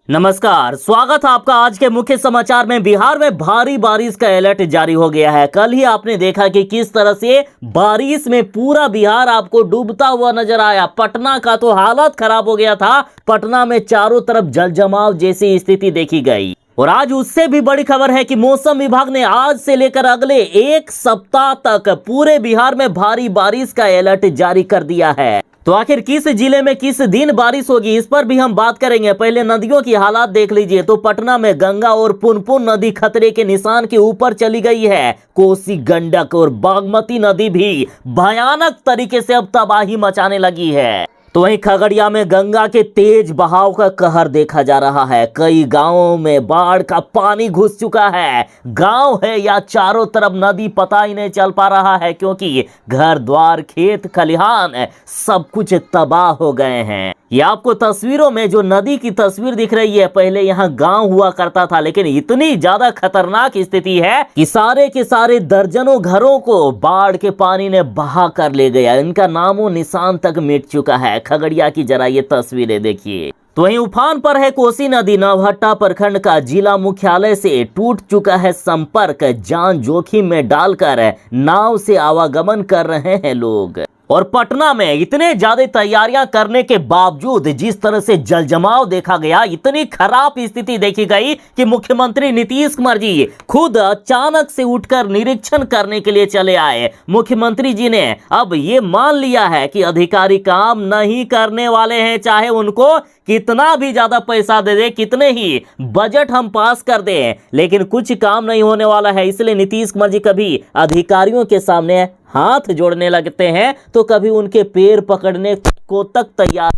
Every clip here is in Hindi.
नमस्कार, स्वागत है आपका आज के मुख्य समाचार में। बिहार में भारी बारिश का अलर्ट जारी हो गया है। कल ही आपने देखा कि किस तरह से बारिश में पूरा बिहार आपको डूबता हुआ नजर आया। पटना का तो हालत खराब हो गया था। पटना में चारों तरफ जल जमाव जैसी स्थिति देखी गई। और आज उससे भी बड़ी खबर है कि मौसम विभाग ने आज से लेकर अगले एक सप्ताह तक पूरे बिहार में भारी बारिश का अलर्ट जारी कर दिया है। तो आखिर किस जिले में किस दिन बारिश होगी, इस पर भी हम बात करेंगे। पहले नदियों की हालात देख लीजिए। तो पटना में गंगा और पुनपुन नदी खतरे के निशान के ऊपर चली गई है। कोसी, गंडक और बागमती नदी भी भयानक तरीके से अब तबाही मचाने लगी है। तो वहीं खगड़िया में गंगा के तेज बहाव का कहर देखा जा रहा है। कई गांवों में बाढ़ का पानी घुस चुका है। गांव है या चारों तरफ नदी पता ही नहीं चल पा रहा है, क्योंकि घर द्वार, खेत खलिहान सब कुछ तबाह हो गए हैं। ये आपको तस्वीरों में जो नदी की तस्वीर दिख रही है, पहले यहाँ गांव हुआ करता था, लेकिन इतनी ज्यादा खतरनाक स्थिति है कि सारे के सारे दर्जनों घरों को बाढ़ के पानी ने बहा कर ले गया। इनका नामो निशान तक मिट चुका है। खगड़िया की जरा ये तस्वीरें देखिए। तो वहीं उफान पर है कोसी नदी। नौहट्टा प्रखंड का जिला मुख्यालय से टूट चुका है संपर्क। जान जोखिम में डालकर नाव से आवागमन कर रहे हैं लोग। और पटना में इतने ज्यादा तैयारियां करने के बावजूद जिस तरह से जल जमाव देखा गया, इतनी खराब स्थिति देखी गई कि मुख्यमंत्री नीतीश कुमार जी खुद अचानक से उठकर निरीक्षण करने के लिए चले आए। मुख्यमंत्री जी ने अब ये मान लिया है कि अधिकारी काम नहीं करने वाले हैं, चाहे उनको कितना भी ज्यादा पैसा दे दे, कितने ही बजट हम पास कर दें, लेकिन कुछ काम नहीं होने वाला है। इसलिए नीतीश कुमार जी कभी अधिकारियों के सामने हाथ जोड़ने लगते हैं तो कभी उनके पैर पकड़ने को तक तैयार।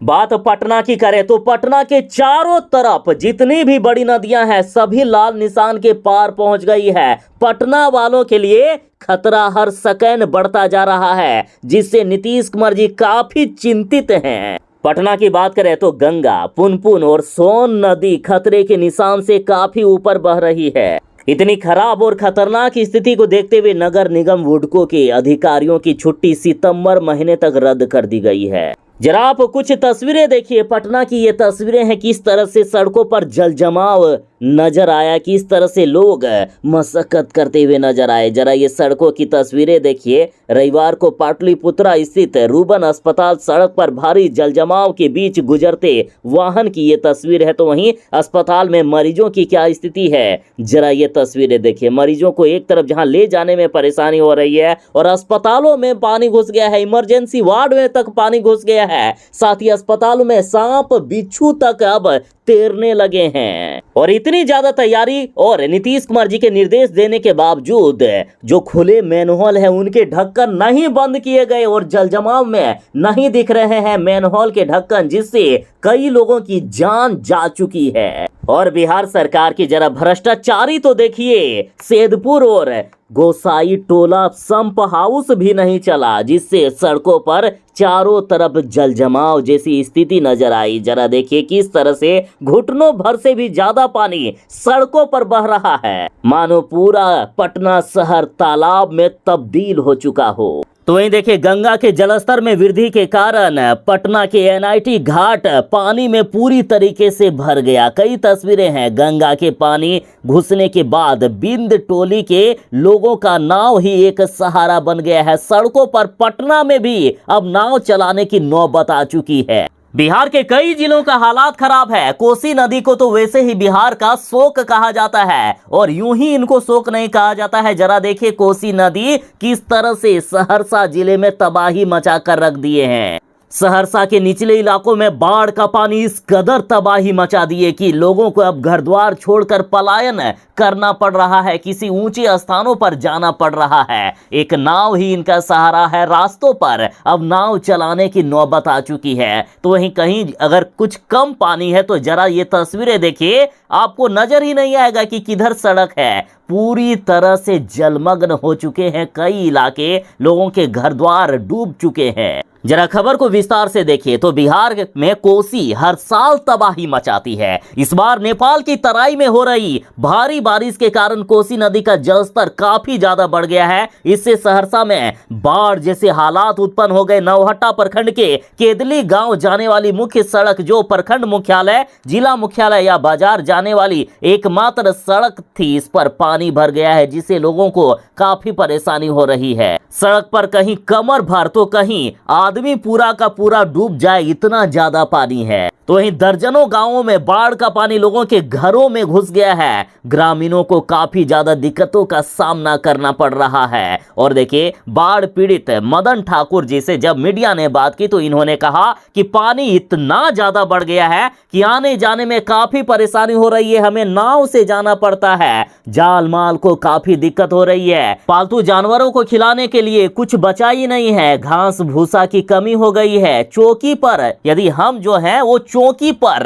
बात पटना की करें तो पटना के चारों तरफ जितनी भी बड़ी नदियां हैं सभी लाल निशान के पार पहुंच गई है। पटना वालों के लिए खतरा हर सेकंड बढ़ता जा रहा है, जिससे नीतीश कुमार जी काफी चिंतित हैं। पटना की बात करें तो गंगा, पुनपुन और सोन नदी खतरे के निशान से काफी ऊपर बह रही है। इतनी खराब और खतरनाक स्थिति को देखते हुए नगर निगम वुडको के अधिकारियों की छुट्टी सितंबर महीने तक रद्द कर दी गई है। जरा आप कुछ तस्वीरें देखिए। पटना की ये तस्वीरें हैं, किस तरह से सड़कों पर जल जमाव नजर आया, किस तरह से लोग मशक्कत करते हुए नजर आए। जरा ये सड़कों की तस्वीरें देखिए। रविवार को पाटलिपुत्रा स्थित रूबन अस्पताल सड़क पर भारी जल जमाव के बीच गुजरते वाहन की ये तस्वीर है। तो वहीं अस्पताल में मरीजों की क्या स्थिति है, जरा ये तस्वीरें देखिए। मरीजों को एक तरफ जहां ले जाने में परेशानी हो रही है और अस्पतालों में पानी घुस गया है, इमरजेंसी वार्ड में तक पानी घुस गया है। साथ ही अस्पतालों में सांप बिच्छू तक अब तैरने लगे हैं। और इतनी ज्यादा तैयारी और नीतीश कुमार जी के निर्देश देने के बावजूद जो खुले मैनहोल है उनके ढक्कन नहीं बंद किए गए और जल जमाव में नहीं दिख रहे हैं मैनहोल के ढक्कन, जिससे कई लोगों की जान जा चुकी है। और बिहार सरकार की जरा भ्रष्टाचारी तो देखिए। सेदपुर और गोसाई टोला संप हाउस भी नहीं चला, जिससे सड़कों पर चारों तरफ जल जमाव जैसी स्थिति नजर आई। जरा देखिए किस तरह से घुटनों भर से भी ज्यादा पानी सड़कों पर बह रहा है, मानो पूरा पटना शहर तालाब में तब्दील हो चुका हो। तो वहीं देखिए गंगा के जलस्तर में वृद्धि के कारण पटना के एनआईटी घाट पानी में पूरी तरीके से भर गया। कई तस्वीरें हैं। गंगा के पानी घुसने के बाद बिंद टोली के लोगों का नाव ही एक सहारा बन गया है। सड़कों पर पटना में भी अब नाव चलाने की नौबत आ चुकी है। बिहार के कई जिलों का हालात खराब है। कोसी नदी को तो वैसे ही बिहार का शोक कहा जाता है, और यूं ही इनको शोक नहीं कहा जाता है। जरा देखिए कोसी नदी किस तरह से सहरसा जिले में तबाही मचा कर रख दिए हैं। सहरसा के निचले इलाकों में बाढ़ का पानी इस कदर तबाही मचा दिए कि लोगों को अब घर द्वार छोड़कर पलायन करना पड़ रहा है। किसी ऊंचे स्थानों पर जाना पड़ रहा है। एक नाव ही इनका सहारा है। रास्तों पर अब नाव चलाने की नौबत आ चुकी है। तो वहीं कहीं अगर कुछ कम पानी है तो जरा ये तस्वीरें देखिए, आपको नजर ही नहीं आएगा कि किधर सड़क है। पूरी तरह से जलमग्न हो चुके हैं। कई इलाके लोगों के घर द्वार डूब चुके हैं। जरा खबर को विस्तार से देखिए तो बिहार में कोसी हर साल तबाही मचाती है। इस बार नेपाल की तराई में हो रही भारी बारिश के कारण कोसी नदी का जलस्तर काफी ज्यादा बढ़ गया है। इससे सहरसा में बाढ़ जैसे हालात उत्पन्न हो गए। नौहट्टा प्रखंड के केदली गांव जाने वाली मुख्य सड़क, जो प्रखंड मुख्यालय, जिला मुख्यालय या बाजार जाने वाली एकमात्र सड़क थी, इस पर पानी भर गया है, जिससे लोगों को काफी परेशानी हो रही है। सड़क पर कहीं कमर भर तो कहीं आदमी पूरा का पूरा डूब जाए, इतना ज्यादा पानी है। तो वहीं दर्जनों गांवों में बाढ़ का पानी लोगों के घरों में घुस गया है। ग्रामीणों को काफी ज्यादा दिक्कतों का सामना करना पड़ रहा है। और देखिए, बाढ़ पीड़ित मदन ठाकुर जी से जब मीडिया ने बात की तो इन्होंने कहा कि पानी इतना ज्यादा बढ़ गया है कि आने जाने में काफी परेशानी हो रही है। हमें नाव से जाना पड़ता है, जाल माल को काफी दिक्कत हो रही है। पालतू जानवरों को खिलाने के लिए कुछ बचा ही नहीं है। घास भूसा की कमी हो गई है। चौकी पर यदि हम जो है वो चौकी पर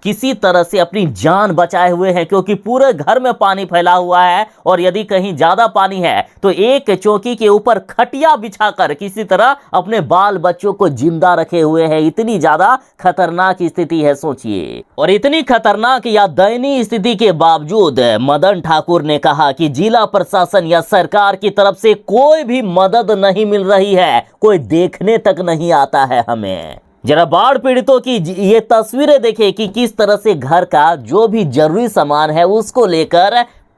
किसी तरह से अपनी जान बचाए हुए हैं, क्योंकि पूरे घर में पानी फैला हुआ है। और यदि कहीं ज्यादा पानी है तो एक चौकी के ऊपर खटिया बिछाकर किसी तरह अपने बाल बच्चों को जिंदा रखे हुए हैं। इतनी ज्यादा खतरनाक स्थिति है, सोचिए। और इतनी खतरनाक या दयनीय स्थिति के बावजूद मदन ठाकुर ने कहा कि जिला प्रशासन या सरकार की तरफ से कोई भी मदद नहीं मिल रही है, कोई देखने तक नहीं आता है हमें। जरा बाढ़ पीड़ितों की ये तस्वीरें देखें कि किस तरह से घर का जो भी जरूरी सामान है उसको लेकर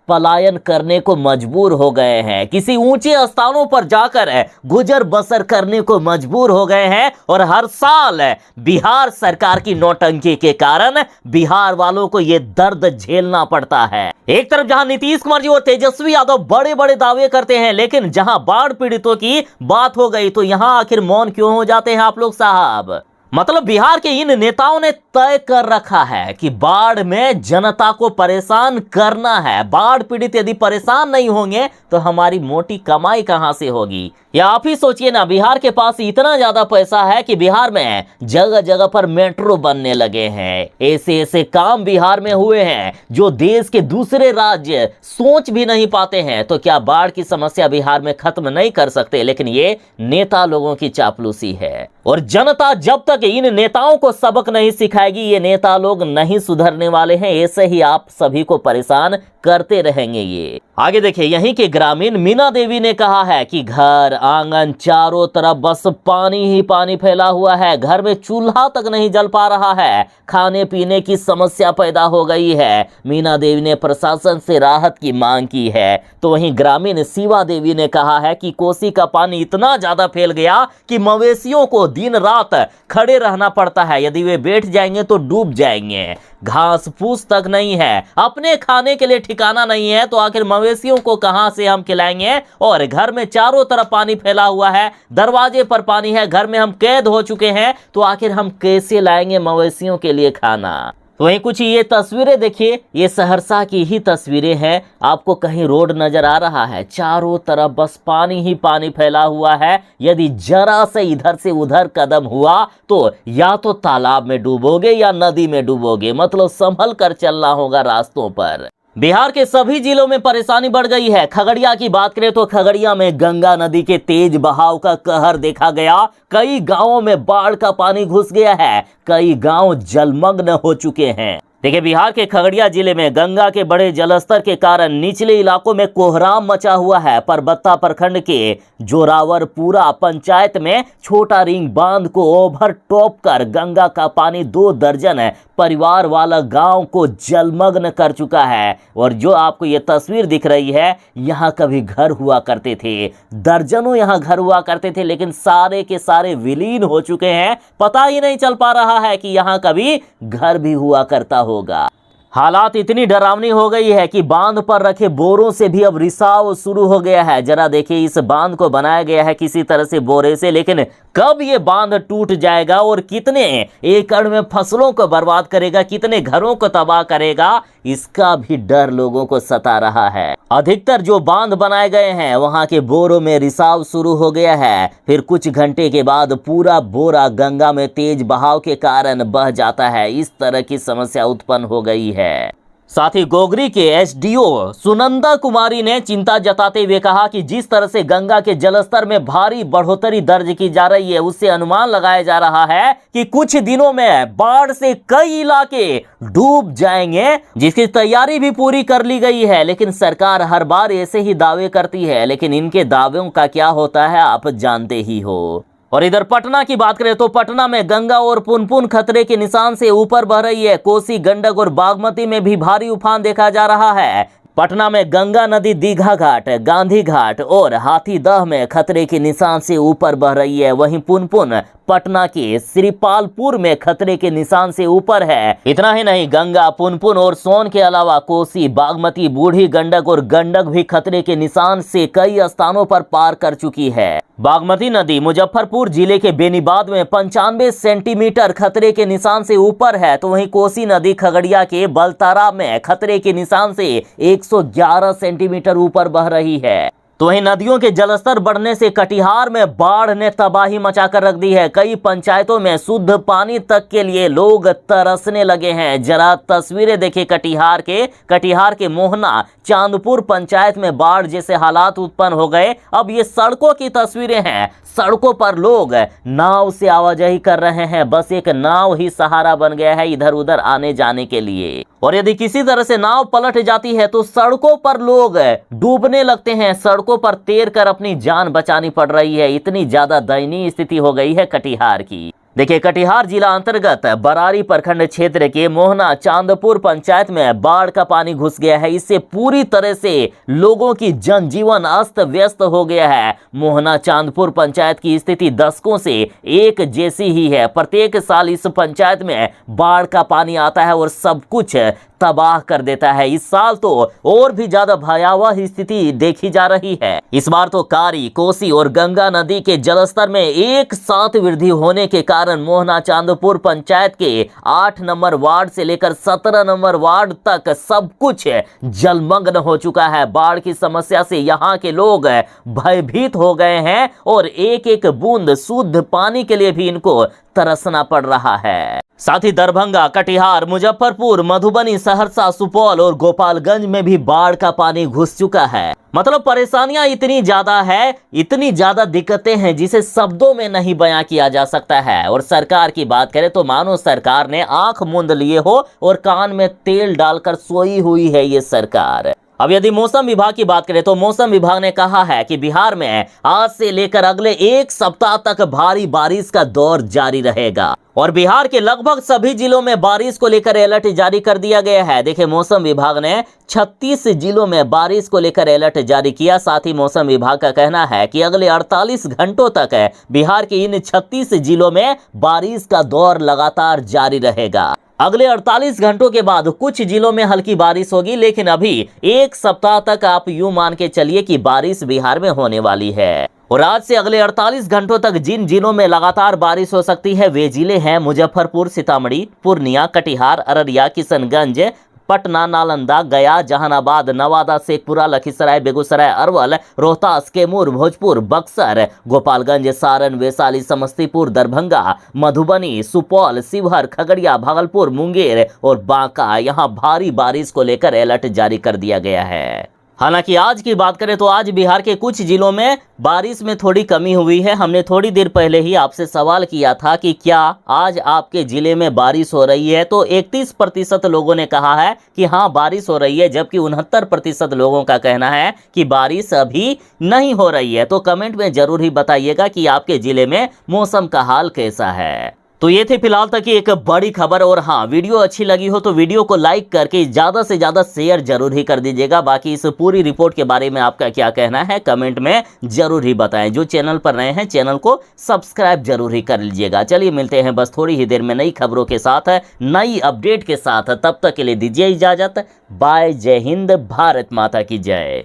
पलायन करने को मजबूर हो गए हैं। किसी ऊंचे स्थानों पर जाकर गुजर बसर करने को मजबूर हो गए हैं। और हर साल बिहार सरकार की नौटंकी के कारण बिहार वालों को यह दर्द झेलना पड़ता है। एक तरफ जहां नीतीश कुमार जी और तेजस्वी यादव बड़े बड़े दावे करते हैं, लेकिन जहां बाढ़ पीड़ितों की बात हो गई तो यहां आखिर मौन क्यों हो जाते हैं आप लोग साहब? मतलब बिहार के इन नेताओं ने तय कर रखा है कि बाढ़ में जनता को परेशान करना है। बाढ़ पीड़ित यदि परेशान नहीं होंगे तो हमारी मोटी कमाई कहां से होगी? या आप ही सोचिए ना, बिहार के पास इतना ज्यादा पैसा है कि बिहार में जगह जगह पर मेट्रो बनने लगे हैं। ऐसे ऐसे काम बिहार में हुए हैं जो देश के दूसरे राज्य सोच भी नहीं पाते हैं। तो क्या बाढ़ की समस्या बिहार में खत्म नहीं कर सकते? लेकिन ये नेता लोगों की चापलूसी है। और जनता जब तक इन नेताओं को सबक नहीं सिखाएगी, ये नेता लोग नहीं सुधरने वाले हैं। ऐसे ही आप सभी को परेशान करते रहेंगे ये। आगे देखिए, यहीं के ग्रामीण मीना देवी ने कहा है कि घर आंगन चारों तरफ बस पानी ही पानी फैला हुआ है। घर में चूल्हा तक नहीं जल पा रहा है। खाने पीने की समस्या पैदा हो गई है। मीना देवी ने प्रशासन से राहत की मांग की है। तो वहीं ग्रामीण शिवा देवी ने कहा है कि कोसी का पानी इतना ज्यादा फैल गया कि मवेशियों को दिन रात खड़े रहना पड़ता है। यदि वे बैठ जाएंगे तो डूब जाएंगे। घास फूस तक नहीं है, अपने खाने के लिए ठिकाना नहीं है, तो आखिर मवेशियों को कहां से हम खिलाएंगे? और घर में चारों तरफ पानी फैला हुआ है, दरवाजे पर पानी है, घर में हम कैद हो चुके हैं, तो आखिर हम कैसे लाएंगे मवेशियों के लिए खाना? तो वहीं कुछ ये तस्वीरें देखिए, ये सहरसा की ही तस्वीरें हैं। आपको कहीं रोड नजर आ रहा है? चारों तरफ बस पानी ही पानी फैला हुआ है। यदि जरा से इधर से उधर कदम हुआ तो या तो तालाब में डूबोगे या नदी में डूबोगे। मतलब संभल कर चलना होगा रास्तों पर। बिहार के सभी जिलों में परेशानी बढ़ गई है। खगड़िया की बात करें तो खगड़िया में गंगा नदी के तेज बहाव का कहर देखा गया। कई गांवों में बाढ़ का पानी घुस गया है। कई गांव जलमग्न हो चुके हैं। देखिए, बिहार के खगड़िया जिले में गंगा के बड़े जलस्तर के कारण निचले इलाकों में कोहराम मचा हुआ है। परबत्ता प्रखंड के जोरावरपुरा पंचायत में छोटा रिंग बांध को ओवर टॉप कर गंगा का पानी 2 दर्जन परिवार वाला गांव को जलमग्न कर चुका है। और जो आपको ये तस्वीर दिख रही है, यहाँ कभी घर हुआ करते थे, दर्जनों यहाँ घर हुआ करते थे, लेकिन सारे के सारे विलीन हो चुके हैं। पता ही नहीं चल पा रहा है कि यहाँ कभी घर भी हुआ करता होगा। हालात इतनी डरावनी हो गई है कि बांध पर रखे बोरों से भी अब रिसाव शुरू हो गया है। जरा देखिए, इस बांध को बनाया गया है किसी तरह से बोरे से, लेकिन कब ये बांध टूट जाएगा और कितने एकड़ में फसलों को बर्बाद करेगा, कितने घरों को तबाह करेगा, इसका भी डर लोगों को सता रहा है। अधिकतर जो बांध बनाए गए हैं वहां के बोरों में रिसाव शुरू हो गया है। फिर कुछ घंटे के बाद पूरा बोरा गंगा में तेज बहाव के कारण बह जाता है। इस तरह की समस्या उत्पन्न हो गई है। साथ ही गोगरी के एसडीओ सुनंदा कुमारी ने चिंता जताते हुए कहा कि जिस तरह से गंगा के जलस्तर में भारी बढ़ोतरी दर्ज की जा रही है, उससे अनुमान लगाया जा रहा है कि कुछ दिनों में बाढ़ से कई इलाके डूब जाएंगे, जिसकी तैयारी भी पूरी कर ली गई है। लेकिन सरकार हर बार ऐसे ही दावे करती है, लेकिन इनके दावों का क्या होता है आप जानते ही हो। और इधर पटना की बात करें तो पटना में गंगा और पुनपुन खतरे के निशान से ऊपर बह रही है। कोसी, गंडक और बागमती में भी भारी उफान देखा जा रहा है। पटना में गंगा नदी दीघा घाट, गांधी घाट और हाथीदह में खतरे के निशान से ऊपर बह रही है। वहीं पुनपुन पटना के श्रीपालपुर में खतरे के निशान से ऊपर है। इतना ही नहीं, गंगा, पुनपुन और सोन के अलावा कोसी, बागमती, बूढ़ी गंडक और गंडक भी खतरे के निशान से कई स्थानों पर पार कर चुकी है। बागमती नदी मुजफ्फरपुर जिले के बेनीबाद में 95 सेंटीमीटर खतरे के निशान से ऊपर है, तो वहीं कोसी नदी खगड़िया के बलतारा में खतरे के निशान से 111 सेंटीमीटर ऊपर बह रही है। तो वहीं नदियों के जलस्तर बढ़ने से कटिहार में बाढ़ ने तबाही मचाकर रख दी है। कई पंचायतों में शुद्ध पानी तक के लिए लोग तरसने लगे हैं। जरा तस्वीरें देखिए कटिहार के मोहना चांदपुर पंचायत में बाढ़ जैसे हालात उत्पन्न हो गए। अब ये सड़कों की तस्वीरें हैं। सड़कों पर लोग नाव से आवाजाही कर रहे हैं। बस एक नाव ही सहारा बन गया है इधर उधर आने जाने के लिए। और यदि किसी तरह से नाव पलट जाती है तो सड़कों पर लोग डूबने लगते हैं। सड़कों पर तैर कर अपनी जान बचानी पड़ रही है। इतनी ज्यादा दयनीय स्थिति हो गई है कटिहार की। देखिए, कटिहार जिला अंतर्गत बरारी प्रखंड क्षेत्र के मोहना चांदपुर पंचायत में बाढ़ का पानी घुस गया है। इससे पूरी तरह से लोगों की जनजीवन अस्त व्यस्त हो गया है। मोहना चांदपुर पंचायत की स्थिति दशकों से एक जैसी ही है। प्रत्येक साल इस पंचायत में बाढ़ का पानी आता है और सब कुछ तबाह कर देता है। इस साल तो और भी ज्यादा भयावह स्थिति देखी जा रही है। इस बार तो कारी, कोसी और गंगा नदी के जलस्तर में एक साथ वृद्धि होने के कारण मोहना चांदपुर पंचायत के 8 नंबर वार्ड से लेकर 17 नंबर वार्ड तक सब कुछ जलमग्न हो चुका है। बाढ़ की समस्या से यहाँ के लोग भयभीत हो गए हैं और एक एक बूंद शुद्ध पानी के लिए भी इनको तरसना पड़ रहा है। साथ ही दरभंगा, कटिहार, मुजफ्फरपुर, मधुबनी, सहरसा, सुपौल और गोपालगंज में भी बाढ़ का पानी घुस चुका है। मतलब परेशानियां इतनी ज्यादा है, इतनी ज्यादा दिक्कतें हैं जिसे शब्दों में नहीं बयां किया जा सकता है। और सरकार की बात करें तो मानो सरकार ने आंख मूंद लिए हो और कान में तेल डालकर सोई हुई है ये सरकार। अब यदि मौसम विभाग की बात करें तो मौसम विभाग ने कहा है कि बिहार में आज से लेकर अगले एक सप्ताह तक भारी बारिश का दौर जारी रहेगा और बिहार के लगभग सभी जिलों में बारिश को लेकर अलर्ट जारी कर दिया गया है। देखिए, मौसम विभाग ने 36 जिलों में बारिश को लेकर अलर्ट जारी किया। साथ ही मौसम विभाग का कहना है कि अगले 48 घंटों तक बिहार के इन 36 जिलों में बारिश का दौर लगातार जारी रहेगा। अगले 48 घंटों के बाद कुछ जिलों में हल्की बारिश होगी, लेकिन अभी एक सप्ताह तक आप यूं मान के चलिए कि बारिश बिहार में होने वाली है। और आज से अगले 48 घंटों तक जिन जिलों में लगातार बारिश हो सकती है वे जिले हैं मुजफ्फरपुर, सीतामढ़ी, पूर्णिया, कटिहार, अररिया, किशनगंज, पटना, नालंदा, गया, जहानाबाद, नवादा, शेखपुरा, लखीसराय, बेगूसराय, अरवल, रोहतास, कैमूर, भोजपुर, बक्सर, गोपालगंज, सारण, वैशाली, समस्तीपुर, दरभंगा, मधुबनी, सुपौल, शिवहर, खगड़िया, भागलपुर, मुंगेर और बांका। यहाँ भारी बारिश को लेकर अलर्ट जारी कर दिया गया है। हालांकि आज की बात करें तो आज बिहार के कुछ जिलों में बारिश में थोड़ी कमी हुई है। हमने थोड़ी देर पहले ही आपसे सवाल किया था कि क्या आज आपके जिले में बारिश हो रही है, तो 31% लोगों ने कहा है कि हाँ बारिश हो रही है, जबकि 69% लोगों का कहना है कि बारिश अभी नहीं हो रही है। तो कमेंट में जरूर ही बताइएगा कि आपके जिले में मौसम का हाल कैसा है। तो ये थे फिलहाल तक की एक बड़ी खबर। और हाँ, वीडियो अच्छी लगी हो तो वीडियो को लाइक करके ज़्यादा से ज़्यादा शेयर जरूर ही कर दीजिएगा। बाकी इस पूरी रिपोर्ट के बारे में आपका क्या कहना है कमेंट में जरूर ही बताएं। जो चैनल पर नए हैं चैनल को सब्सक्राइब जरूर ही कर लीजिएगा। चलिए मिलते हैं बस थोड़ी ही देर में नई खबरों के साथ, नई अपडेट के साथ। तब तक के लिए दीजिए इजाज़त। बाय। जय हिंद, भारत माता की जय।